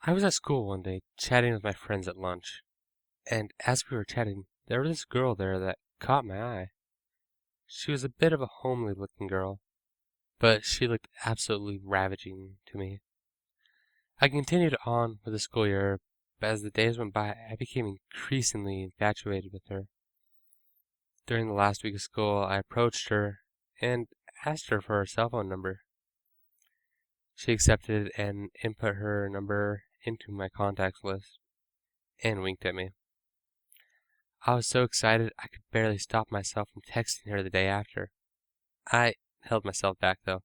I was at school one day chatting with my friends at lunch, and as we were chatting, there was this girl there that caught my eye. She was a bit of a homely looking girl, but she looked absolutely ravaging to me. I continued on with the school year, but as the days went by, I became increasingly infatuated with her. During the last week of school, I approached her and asked her for her cell phone number. She accepted and input her number into my contacts list and winked at me. I was so excited I could barely stop myself from texting her the day after. I held myself back though,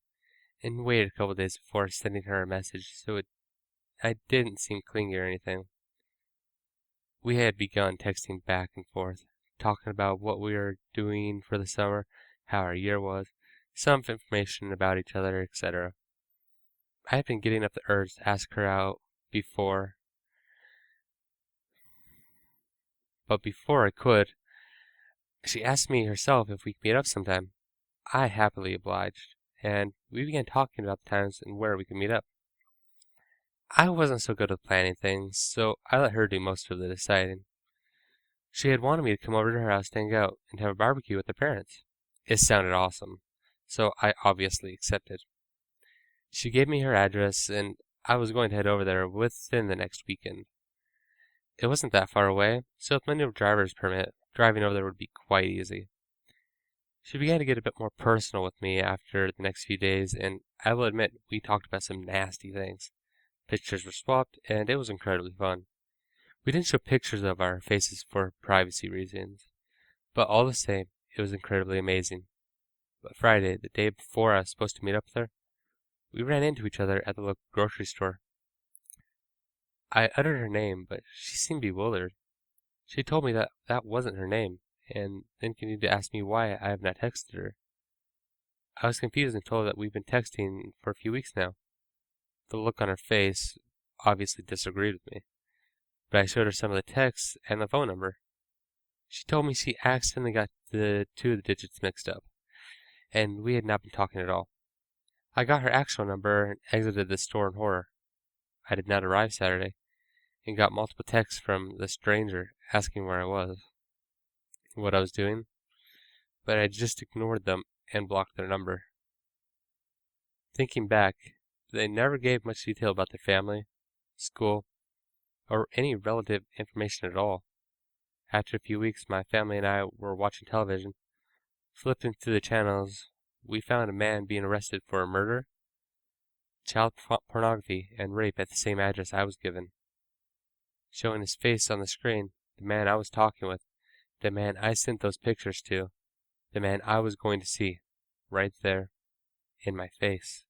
and waited a couple days before sending her a message so I didn't seem clingy or anything. We had begun texting back and forth, talking about what we were doing for the summer, how our year was, some information about each other, etc. I had been getting up the urge to ask her out before, but before I could, she asked me herself if we could meet up sometime. I happily obliged, and we began talking about the times and where we could meet up. I wasn't so good with planning things, so I let her do most of the deciding. She had wanted me to come over to her house to hang out and have a barbecue with her parents. It sounded awesome, so I obviously accepted. She gave me her address, and I was going to head over there within the next weekend. It wasn't that far away, so with my new driver's permit, driving over there would be quite easy. She began to get a bit more personal with me after the next few days, and I will admit we talked about some nasty things. Pictures were swapped, and it was incredibly fun. We didn't show pictures of our faces for privacy reasons, but all the same, it was incredibly amazing. But Friday, the day before I was supposed to meet up with her, we ran into each other at the local grocery store. I uttered her name, but she seemed bewildered. She told me that that wasn't her name, and then continued to ask me why I have not texted her. I was confused and told that we've been texting for a few weeks now. The look on her face obviously disagreed with me, but I showed her some of the texts and the phone number. She told me she accidentally got the two of the digits mixed up, and we had not been talking at all. I got her actual number and exited the store in horror. I did not arrive Saturday, and got multiple texts from the stranger asking where I was, what I was doing, but I just ignored them and blocked their number. Thinking back, they never gave much detail about their family, school, or any relative information at all. After a few weeks, my family and I were watching television. Flipping through the channels, we found a man being arrested for a murder, child pornography, and rape at the same address I was given. Showing his face on the screen, the man I was talking with, the man I sent those pictures to, the man I was going to see, right there, in my face.